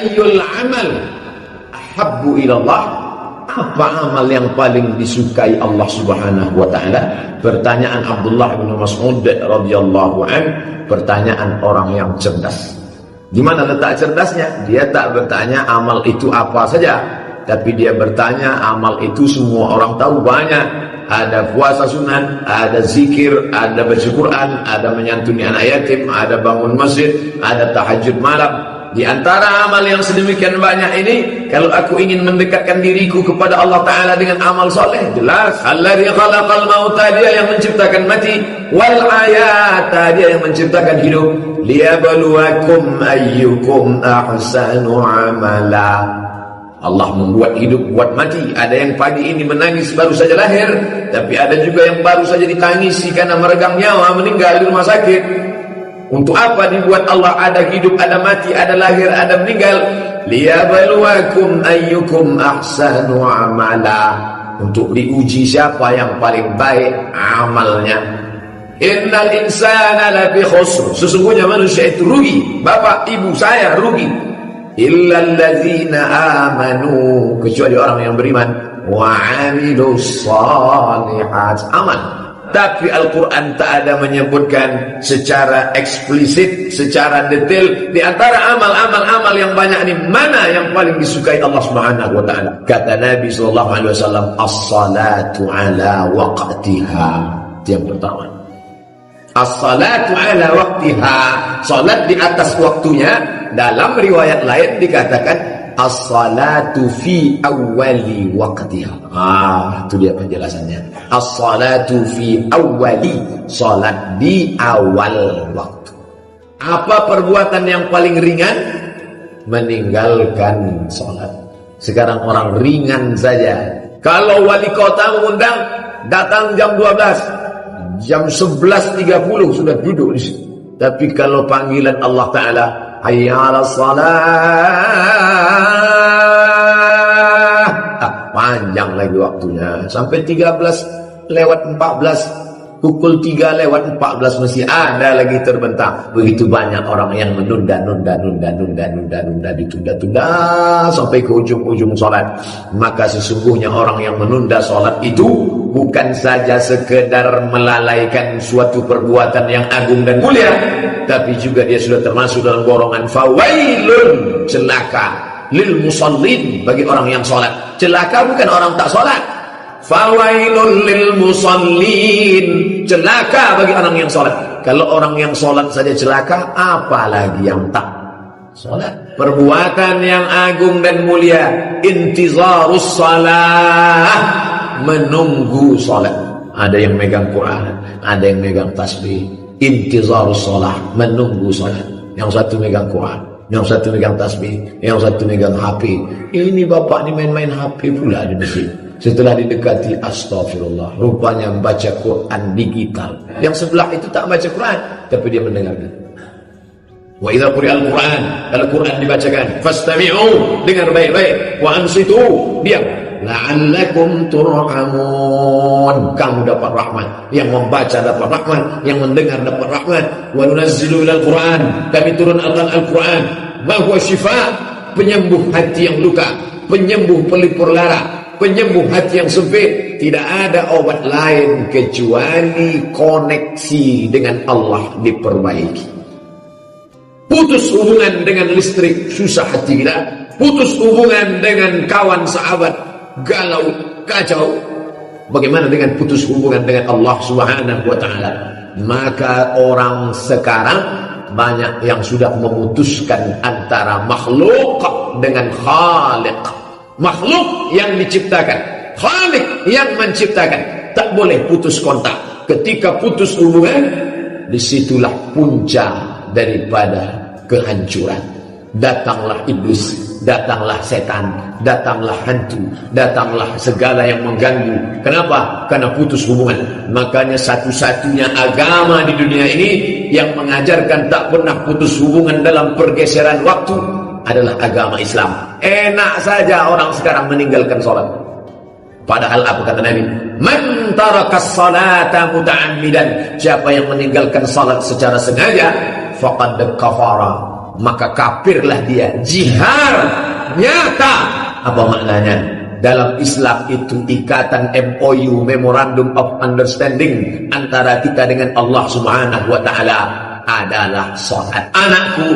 ayyul amal ahabbu ilallah, apa amal yang paling disukai Allah Subhanahu wa taala? Pertanyaan Abdullah bin Mas'ud radhiyallahu an, pertanyaan orang yang cerdas. Di mana letak cerdasnya? Dia tak bertanya amal itu apa saja, tapi dia bertanya amal itu semua orang tahu banyak. Ada puasa sunat, ada zikir, ada baca Quran, ada menyantuni anak yatim, ada bangun masjid, ada tahajud malam. Di antara amal yang sedemikian banyak ini, kalau aku ingin mendekatkan diriku kepada Allah Ta'ala dengan amal soleh, jelas alladzi khalaqal mauta, dia yang menciptakan mati, wal hayata, dia yang menciptakan hidup, liyabluwakum ayyukum ahsanu amala. Allah membuat hidup, buat mati. Ada yang pagi ini menangis baru saja lahir, tapi ada juga yang baru saja ditangisi karena meregang nyawa, meninggal di rumah sakit. Untuk apa dibuat Allah? Ada hidup, ada mati, ada lahir, ada meninggal. Liyabluwakum ayyukum ahsanu amala, untuk diuji siapa yang paling baik amalnya. Innal insana lafi khusr, sesungguhnya manusia itu rugi. Bapak ibu saya rugi. Illal ladzina amanu, kecuali orang yang beriman, wa amilus shalihat, aman. Tapi Al-Quran tak ada menyebutkan secara eksplisit, secara detail, di antara amal-amal yang banyak ini, mana yang paling disukai Allah Subhanahu wa taala. Kata Nabi sallallahu alaihi wasallam, as-salatu ala waqtiha. Itu yang pertama. As-salatu ala waqtiha, salat di atas waktunya. Dalam riwayat lain dikatakan as-salatu fi awwali waqtiha. Itu dia penjelasannya. As-salatu fi awwali, salat di awal waktu. Apa perbuatan yang paling ringan? Meninggalkan salat. Sekarang orang ringan saja. Kalau wali kota mengundang, datang jam 12, jam 11.30 sudah duduk di situ. Tapi kalau panggilan Allah Ta'ala, hayya 'alas shalah, panjang lagi waktunya, sampai 13:14, pukul 3:14 masih ada lagi terbentang. Begitu banyak orang yang ditunda sampai ke ujung-ujung sholat. Maka sesungguhnya orang yang menunda sholat itu bukan saja sekedar melalaikan suatu perbuatan yang agung dan mulia, tapi juga dia sudah termasuk dalam golongan fawailun, celaka, lil musallin, bagi orang yang sholat. Celaka bukan orang tak sholat. Fawailun lil musallin, celaka bagi orang yang sholat. Kalau orang yang sholat saja celaka, apalagi yang tak sholat. Perbuatan yang agung dan mulia, intizarus salah, menunggu sholat. Ada yang megang Quran, ada yang megang tasbih. Intizarus salah, menunggu sholat. Yang satu megang Quran, yang satu megang tasbih, yang satu megang HP. Ini bapak ini main-main HP pula di masjid. Setelah didekati, astagfirullah, rupanya membaca Quran digital. Yang sebelah itu tak baca Quran, tapi dia mendengarkan. Wa idza quri'al Quran, kalau Quran dibacakan, fastami'u, dengar baik-baik, wa ansitu, diam, la'allakum turhamun, kamu dapat rahmat. Yang membaca dapat rahmat, yang mendengar dapat rahmat. Wa nunazzilu minal Quran, kami turunkan Al-Quran, ma huwa syifa, penyembuh hati yang luka, penyembuh pelipur lara, penyembuh hati yang sempit. Tidak ada obat lain kecuali koneksi dengan Allah diperbaiki. Putus hubungan dengan listrik, susah hati kita. Putus hubungan dengan kawan sahabat, galau, kacau. Bagaimana dengan putus hubungan dengan Allah Subhanahu wa ta'ala? Maka orang sekarang banyak yang sudah memutuskan antara makhluk dengan Khaliq. Makhluk yang diciptakan, Khalik yang menciptakan. Tak boleh putus kontak. Ketika putus hubungan, disitulah puncak daripada kehancuran. Datanglah iblis, datanglah setan, datanglah hantu, datanglah segala yang mengganggu. Kenapa? Karena putus hubungan. Makanya satu-satunya agama di dunia ini yang mengajarkan tak pernah putus hubungan dalam pergeseran waktu adalah agama Islam. Enak saja orang sekarang meninggalkan sholat. Padahal apa kata Nabi? Man tarakas salata muta'ammidan, siapa yang meninggalkan salat secara sengaja, faqad kafara, maka kafirlah dia. Jihar nyata. Apa maknanya? Dalam Islam itu ikatan MOU, Memorandum of Understanding, antara kita dengan Allah Subhanahu wa Ta'ala adalah salat. Anakku,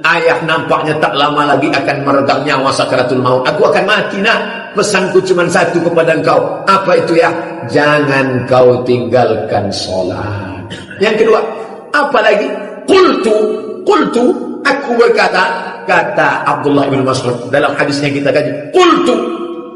ayah nampaknya tak lama lagi akan meregang nyawa sakaratul maut. Aku akan mati, nak. Pesanku cuma satu kepada engkau. Apa itu ya? Jangan kau tinggalkan salat. Yang kedua, apa lagi? Qultu, aku berkata, kata Abdullah bin Mas'ud dalam hadisnya kita kaji. Qultu,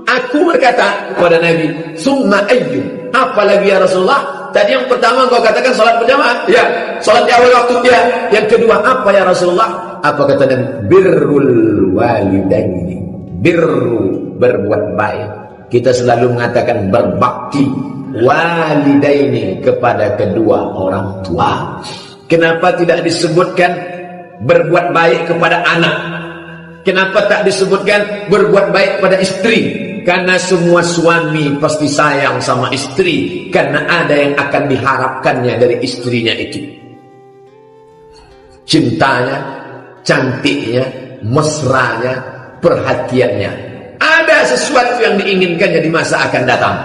aku berkata kepada Nabi, summa ayyu, apa lagi ya Rasulullah? Tadi yang pertama kau katakan salat berjamaah, ya, salat di awal waktu, ya. Yang kedua apa ya Rasulullah? Apa kata Nabi? Birrul walidaini. Birru, berbuat baik. Kita selalu mengatakan berbakti. Walidaini, kepada kedua orang tua. Kenapa tidak disebutkan berbuat baik kepada anak? Kenapa tak disebutkan berbuat baik pada istri? Karena semua suami pasti sayang sama istri, karena ada yang akan diharapkannya dari istrinya itu. Cintanya, cantiknya, mesranya, perhatiannya. Ada sesuatu yang diinginkannya di masa akan datang.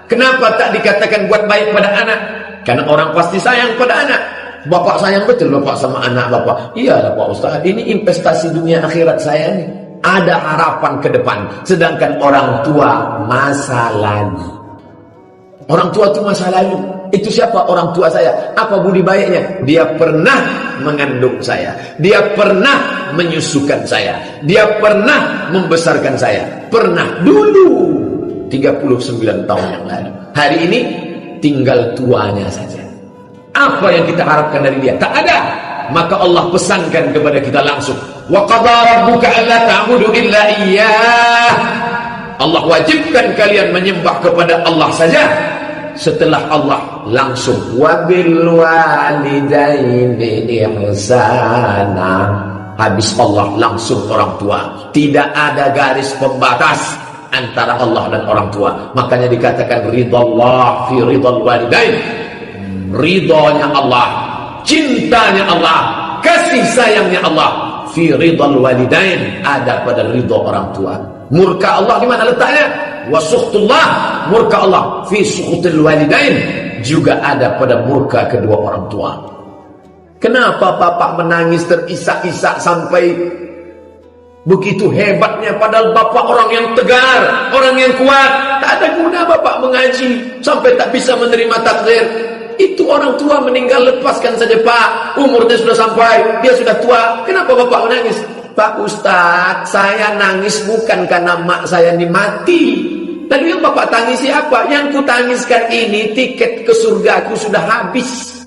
Kenapa tak dikatakan buat baik pada anak? Karena orang pasti sayang pada anak. Bapak sayang betul bapak sama anak bapak. Iyalah Pak Ustaz, ini investasi dunia akhirat saya nih. Ada harapan ke depan. Sedangkan orang tua masa lalu. Orang tua itu masa lalu. Itu siapa orang tua saya? Apa budi baiknya? Dia pernah mengandung saya. Dia pernah menyusukan saya. Dia pernah membesarkan saya. Pernah dulu 39 tahun yang lalu. Hari ini tinggal tuanya saja. Apa yang kita harapkan dari dia? Tak ada. Maka Allah pesankan kepada kita langsung, wa qadara rabbuka alla ta'budu illa iyyah. Allah wajibkan kalian menyembah kepada Allah saja. Setelah Allah langsung wabil walidaini ihsana. Habis Allah langsung orang tua. Tidak ada garis pembatas antara Allah dan orang tua. Makanya dikatakan ridallah fi ridal walidain. Ridhonya Allah, cintanya Allah, kasih sayangnya Allah fi ridal walidain, ada pada ridho orang tua. Murka Allah di mana letaknya? Wa sukhtullah, murka Allah fi sukhtil walidain, juga ada pada murka kedua orang tua. Kenapa bapak menangis terisak-isak sampai begitu hebatnya, padahal bapak orang yang tegar, orang yang kuat? Tak ada guna bapak mengaji sampai tak bisa menerima takdir. Itu orang tua meninggal, lepaskan saja Pak. Umurnya sudah sampai, dia sudah tua. Kenapa bapak menangis? Pak Ustadz, saya nangis bukan karena mak saya ini mati. Lalu yang bapak tangisi apa? Yang ku tangiskan ini, tiket ke surgaku sudah habis.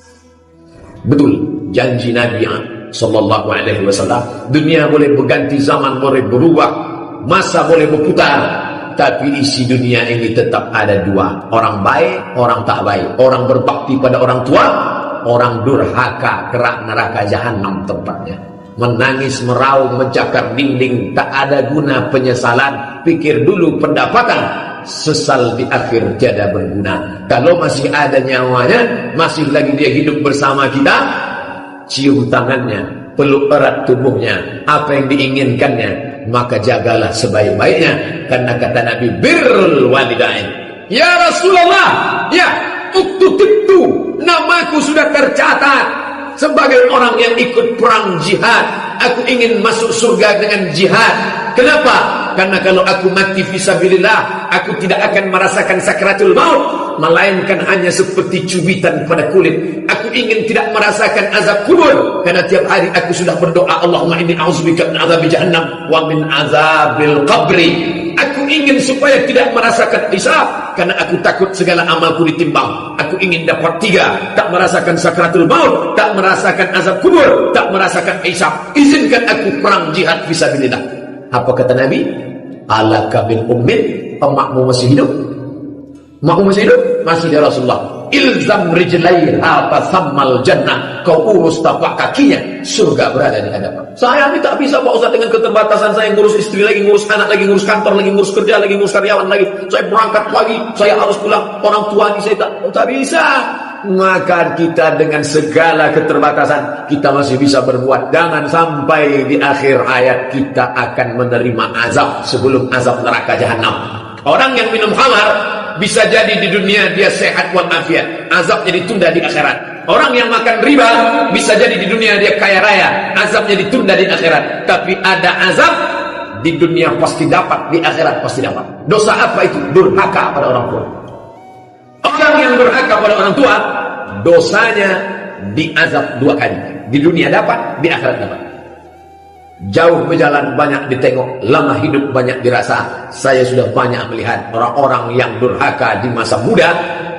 Betul, janji Nabi Sallallahu Alaihi Wasallam. Dunia boleh berganti, zaman boleh berubah, masa boleh berputar, tapi isi dunia ini tetap ada dua. Orang baik, orang tak baik. Orang berbakti pada orang tua, orang durhaka, kerak neraka jahanam tempatnya. Menangis, meraung, mencakar dinding, tak ada guna penyesalan. Pikir dulu pendapatan, sesal di akhir tiada berguna. Kalau masih ada nyawanya, masih lagi dia hidup bersama kita, cium tangannya, peluk erat tubuhnya, apa yang diinginkannya, maka jagalah sebaik-baiknya. Karena kata Nabi, birrul walidain. Ya Rasulullah, ya, uktutibtu, namaku sudah tercatat sebagai orang yang ikut perang jihad. Aku ingin masuk surga dengan jihad. Kenapa? Karena kalau aku mati fisabilillah, aku tidak akan merasakan sakratul maut, melainkan hanya seperti cubitan pada kulit. Aku ingin tidak merasakan azab kubur, karena tiap hari aku sudah berdoa, Allahumma inni a'udzubika min azabi jahannam wa min azabil qabri. Aku ingin supaya tidak merasakan hisab, karena aku takut segala amalku ditimbang. Aku ingin dapat 3, tak merasakan sakratul maut, tak merasakan azab kubur, tak merasakan hisab. Izinkan aku perang jihad fisabilillah. Apa kata Nabi? Alaka bin ummin, emakmu masih hidup? Emakmu masih hidup? Masih ya Rasulullah. Ilzam rijlaiha fasammal jannah. Kau urus tapak kakinya, surga berada di hadapan. Saya ini tak bisa Pak Ustaz, dengan keterbatasan saya, ngurus istri lagi, ngurus anak lagi, ngurus kantor lagi, ngurus kerja lagi, ngurus karyawan lagi. Saya berangkat pagi, saya harus pulang. Orang tua ini saya tak bisa. maka kita dengan segala keterbatasan kita masih bisa berbuat. Jangan sampai di akhir hayat kita akan menerima azab sebelum azab neraka jahanam. Orang yang minum khamar bisa jadi di dunia dia sehat walafiat, azabnya ditunda di akhirat. Orang yang makan riba bisa jadi di dunia dia kaya raya, azabnya ditunda di akhirat. Tapi ada azab di dunia pasti dapat, di akhirat pasti dapat. Dosa apa itu? Durhaka pada orang tua. Orang yang durhaka pada orang tua, dosanya diazab 2 kali. Di dunia dapat, di akhirat dapat. Jauh berjalan banyak ditengok, lama hidup banyak dirasa. Saya sudah banyak melihat orang-orang yang durhaka di masa muda,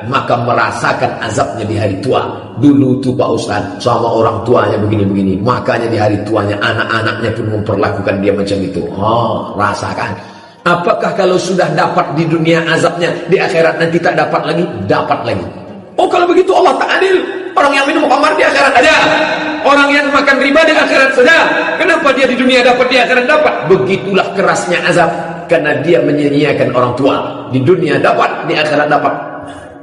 maka merasakan azabnya di hari tua. Dulu tuh Pak Ustaz sama orang tuanya begini-begini, makanya di hari tuanya anak-anaknya pun memperlakukan dia macam itu. Oh, rasakan. Apakah kalau sudah dapat di dunia azabnya, di akhirat nanti tak dapat lagi? Dapat lagi. Oh, kalau begitu Allah tak adil. Orang yang minum khamar di akhirat ada, orang yang makan riba di akhirat saja. Kenapa dia di dunia dapat, di akhirat dapat? Begitulah kerasnya azab, karena dia menyia-nyiakan orang tua. Di dunia dapat, di akhirat dapat.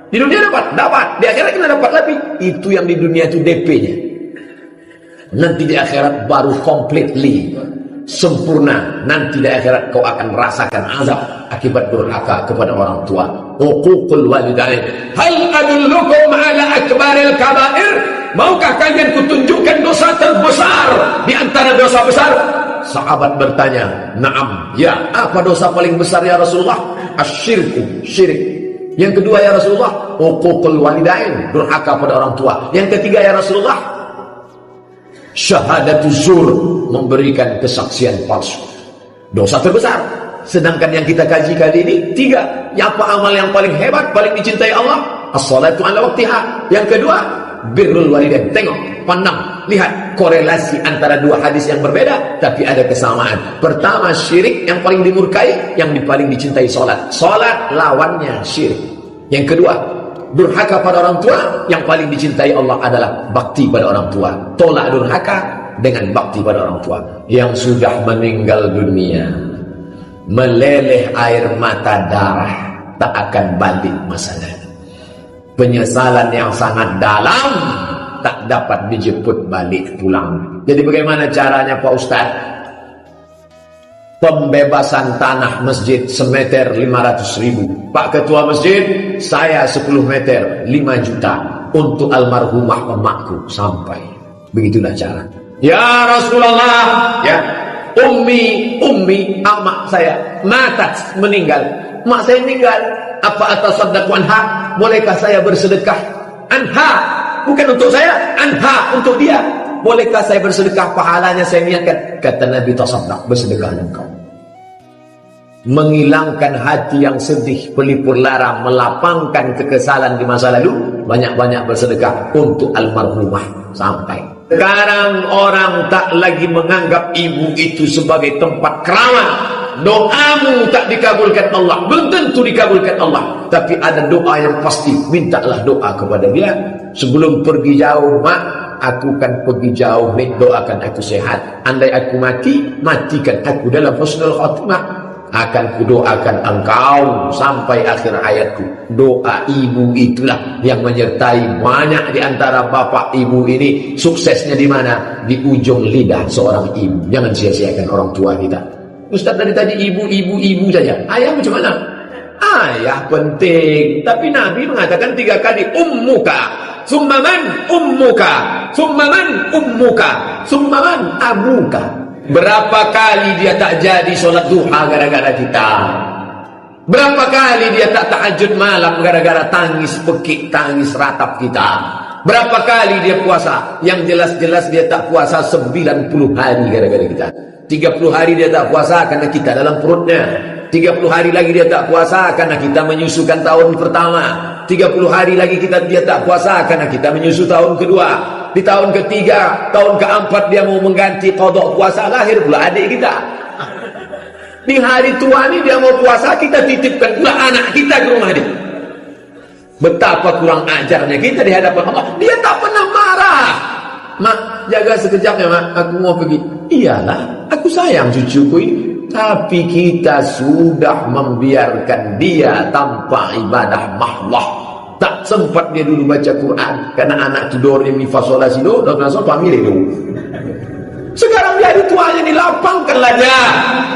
Di dunia dapat, di akhirat kita dapat lebih. Itu yang di dunia itu DP-nya. Nanti di akhirat baru completely sempurna. Nanti di akhirat kau akan merasakan azab akibat durhaka kepada orang tua. Uququl walidain. Hal adullukum ala akbaril kabair? Maukah kalian kutunjukkan dosa terbesar di antara dosa besar? Sahabat bertanya, "Na'am." Ya, apa dosa paling besar ya Rasulullah? Asyirku, syirik. Yang kedua ya Rasulullah, uququl walidain, durhaka pada orang tua. Yang ketiga ya Rasulullah, syahadatu zur, memberikan kesaksian palsu. Dosa terbesar. Sedangkan yang kita kaji kali ini 3. Apa amal yang paling hebat, paling dicintai Allah? As-salatu ala waqtiha. Yang kedua, birrul walidain. Tengok, pandang, lihat korelasi antara 2 hadis yang berbeda tapi ada kesamaan. Pertama, syirik yang paling dimurkai, yang paling dicintai salat. Salat lawannya syirik. Yang kedua, durhaka pada orang tua, yang paling dicintai Allah adalah bakti pada orang tua. Tolak durhaka dengan bakti pada orang tua. Yang sudah meninggal dunia, meleleh air mata darah, tak akan balik masa lalu. Penyesalan yang sangat dalam, tak dapat dijemput balik pulang. Jadi bagaimana caranya Pak Ustaz? Pembebasan tanah masjid semeter 500.000. Pak Ketua Masjid, saya 10 meter 5 juta untuk almarhumah emakku sampai. Begitulah cara. Ya Rasulullah, ya Ummi, amak saya matat, meninggal. Mak saya meninggal. Apa atasaddaqu anha? Bolehkah saya bersedekah? Anha, bukan untuk saya, anha, untuk dia. Bolehkah saya bersedekah? Pahalanya saya niatkan. Kata Nabi, tasaddaq, bersedekah engkau. Menghilangkan hati yang sedih, pelipur lara, melapangkan kekesalan di masa lalu. Banyak-banyak bersedekah untuk almarhumah sampai. Sekarang orang tak lagi menganggap ibu itu sebagai tempat keramat. Doamu tak dikabulkan Allah, belum tentu dikabulkan Allah. Tapi ada doa yang pasti. Mintalah doa kepada dia. Sebelum pergi jauh, mak, aku kan pergi jauh nih, doakan aku sehat. Andai aku mati, matikan aku dalam husnul khatimah. Akan kudoakan engkau sampai akhir hayatku. Doa ibu itulah yang menyertai banyak di antara bapak ibu ini. Suksesnya di mana? Di ujung lidah seorang ibu. Jangan sia-siakan orang tua kita. Ustaz dari tadi ibu saja. Ayah macam mana? Ayah penting. Tapi Nabi mengatakan 3 kali. Ummuka, summa man ummuka, summa man ummuka, summa man abuka. Berapa kali dia tak jadi solat duha gara-gara kita? Berapa kali dia tak tahajud malam gara-gara tangis pekik, tangis ratap kita? Berapa kali dia puasa? Yang jelas-jelas dia tak puasa 90 hari gara-gara kita. 30 hari dia tak puasa karena kita dalam perutnya. 30 hari lagi dia tak puasa karena kita menyusukan tahun pertama. 30 hari lagi dia tak puasa karena kita menyusu tahun kedua. Di tahun ketiga, tahun keempat dia mau mengganti qada puasa, lahir pula adik kita. Di hari tua ini dia mau puasa, kita titipkan pula anak kita ke rumah dia. Betapa kurang ajarnya kita di hadapan Allah. Dia tak pernah marah. Mak, jaga sekejap ya mak, aku mau pergi. Iyalah, aku sayang cucuku ini. Tapi kita sudah membiarkan dia tanpa ibadah mahlah. Tak sempat dia dulu baca Quran karena anak tu do re mi fa sol la si do langsung pamil itu. Sekarang dia ritualnya dilapangkanlah dia,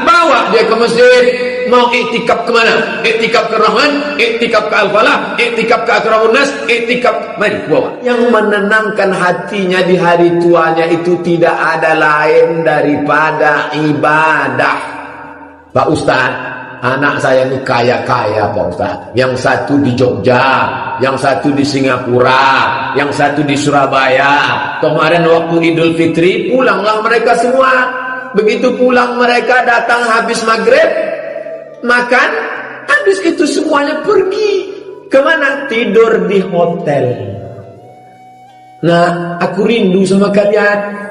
bawa dia ke masjid. Mau iktikaf kemana? Iktikaf ke Rahman, iktikaf ke Al-Falah, iktikaf ke Akramun Nas, iktikaf, mari bawa. Yang menenangkan hatinya di hari tuanya itu tidak ada lain daripada ibadah. Pak Ustaz, anak saya ini kaya-kaya Pak Ustaz. Yang satu di Jogja, yang satu di Singapura, yang satu di Surabaya. Kemarin waktu Idul Fitri pulanglah mereka semua. Begitu pulang mereka datang habis maghrib, makan, habis itu semuanya pergi. Kemana? Tidur di hotel. Nah, aku rindu sama kalian.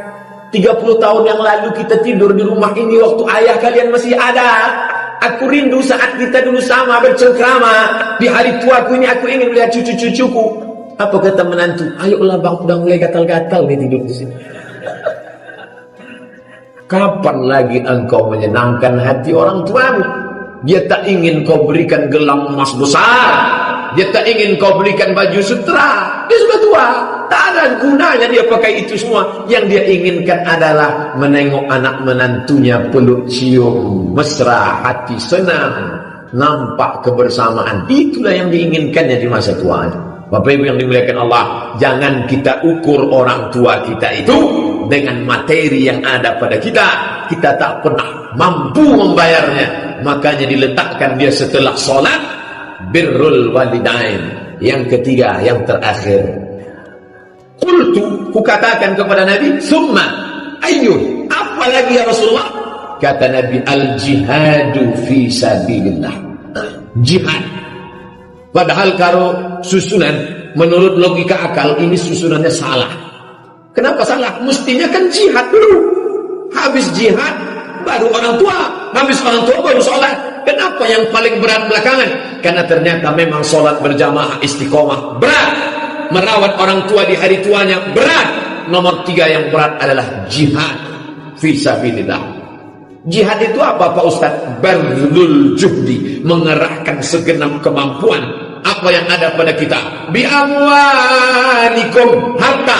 30 tahun yang lalu kita tidur di rumah ini waktu ayah kalian masih ada. Aku rindu saat kita dulu sama bercengkrama. Di hari tuaku ini aku ingin melihat cucu-cucuku. Apa kata menantu? Ayolah bang, udah mulai gatal-gatal nih tidur di sini. Kapan lagi engkau menyenangkan hati orang tuamu? Dia tak ingin kau berikan gelang emas besar. Dia tak ingin kau berikan baju sutra. Dia sudah tua, tak ada gunanya dia pakai itu semua. Yang dia inginkan adalah menengok anak menantunya peluk cium, mesra, hati senang, nampak kebersamaan. Itulah yang diinginkannya di masa tuanya. Bapak Ibu yang dimuliakan Allah, jangan kita ukur orang tua kita itu dengan materi yang ada pada kita. Kita tak pernah mampu membayarnya. Makanya diletakkan dia setelah sholat, birrul walidain. Yang ketiga, yang terakhir. Qultu, kukatakan kepada Nabi, summa ayyun, apa lagi ya Rasulullah? Kata Nabi, al-jihadu fi sabilillah. Jihad. Padahal kalau susunan menurut logika akal ini susunannya salah. Kenapa salah? Mestinya kan jihad dulu. Habis jihad baru orang tua. Habis orang tua baru sholat. Kenapa yang paling berat belakangan? Karena ternyata memang sholat berjamaah istiqomah berat. Merawat orang tua di hari tuanya berat. Nomor 3 yang berat adalah jihad fisabilillah. Jihad itu apa Pak Ustaz? Bardul juhdi, mengerahkan segenap kemampuan. Apa yang ada pada kita? Bi amwalikum, harta,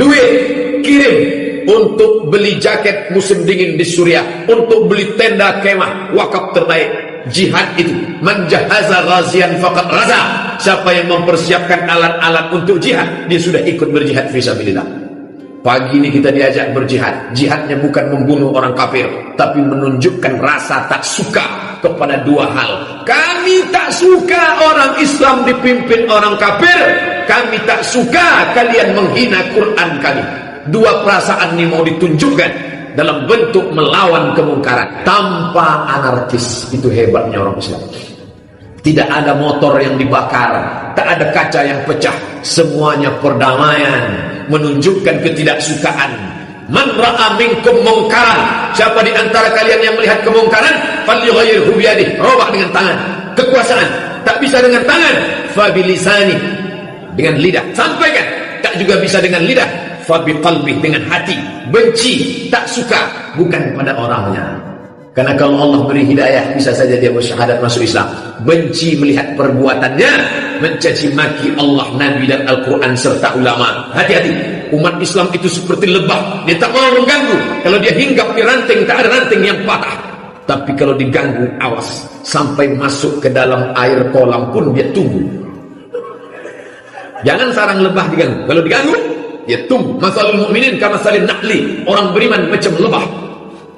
duit, kirim untuk beli jaket musim dingin di Suriah, untuk beli tenda kemah wakaf terbaik. Jihad itu man jahaza ghazian faqad raza. Siapa yang mempersiapkan alat-alat untuk jihad, dia sudah ikut berjihad fisabilillah. Pagi ini kita diajak berjihad. Jihadnya bukan membunuh orang kafir, tapi menunjukkan rasa tak suka kepada 2 hal. Kami tak suka orang Islam dipimpin orang kafir. Kami tak suka kalian menghina Quran kami. 2 perasaan ini mau ditunjukkan dalam bentuk melawan kemungkaran tanpa anarkis. Itu hebatnya orang Islam. Tidak ada motor yang dibakar, tak ada kaca yang pecah, semuanya perdamaian, menunjukkan ketidaksukaan. Man ra'a minkum mungkaran, siapa di antara kalian yang melihat kemungkaran, falyughayyirhu biyadihi, robah dengan tangan. Kekuasaan tak bisa dengan tangan, fa bilisani, dengan lidah sampaikan, tak juga bisa dengan lidah, fa biqalbi, dengan hati. Benci, tak suka, bukan pada orangnya. Karena kalau Allah beri hidayah, bisa saja dia bersyahadat masuk Islam. Benci melihat perbuatannya, mencaci maki Allah, Nabi dan Al-Quran serta ulama. Hati-hati, umat Islam itu seperti lebah. Dia tak mau mengganggu. Kalau dia hinggap di ranting, tak ada ranting yang patah. Tapi kalau diganggu, awas. Sampai masuk ke dalam air kolam pun dia tunggu. Jangan sarang lebah diganggu. Kalau diganggu, dia tunggu. Masalul mu'minin kamasalin nahli. Orang beriman macam lebah.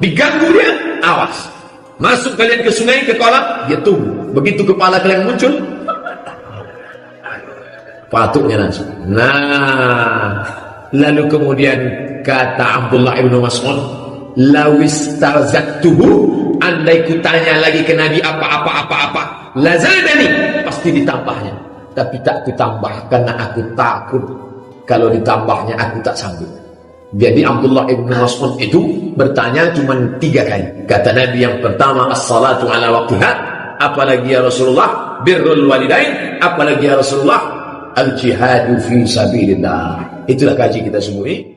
Diganggu dia, awas. Masuk kalian ke sungai, ke kolam, dia tunggu. Begitu kepala kalian muncul, patutnya langsung. Nah, lalu kemudian kata Abdullah ibn Mas'ud, lawis tarzaktuhu, andai kutanya lagi ke Nabi apa-apa, lazadani, pasti ditambahnya. Tapi tak ditambah karena aku takut kalau ditambahnya aku tak sanggup. Jadi Abdullah ibn Mas'ud itu bertanya cuma 3 kali. Kata Nabi yang pertama, as-salatu ala waqtiha. Apalagi ya Rasulullah? Birrul walidain. Apalagi ya Rasulullah? Al-jihadu fi sabilillah. Itulah kaji kita semua ini.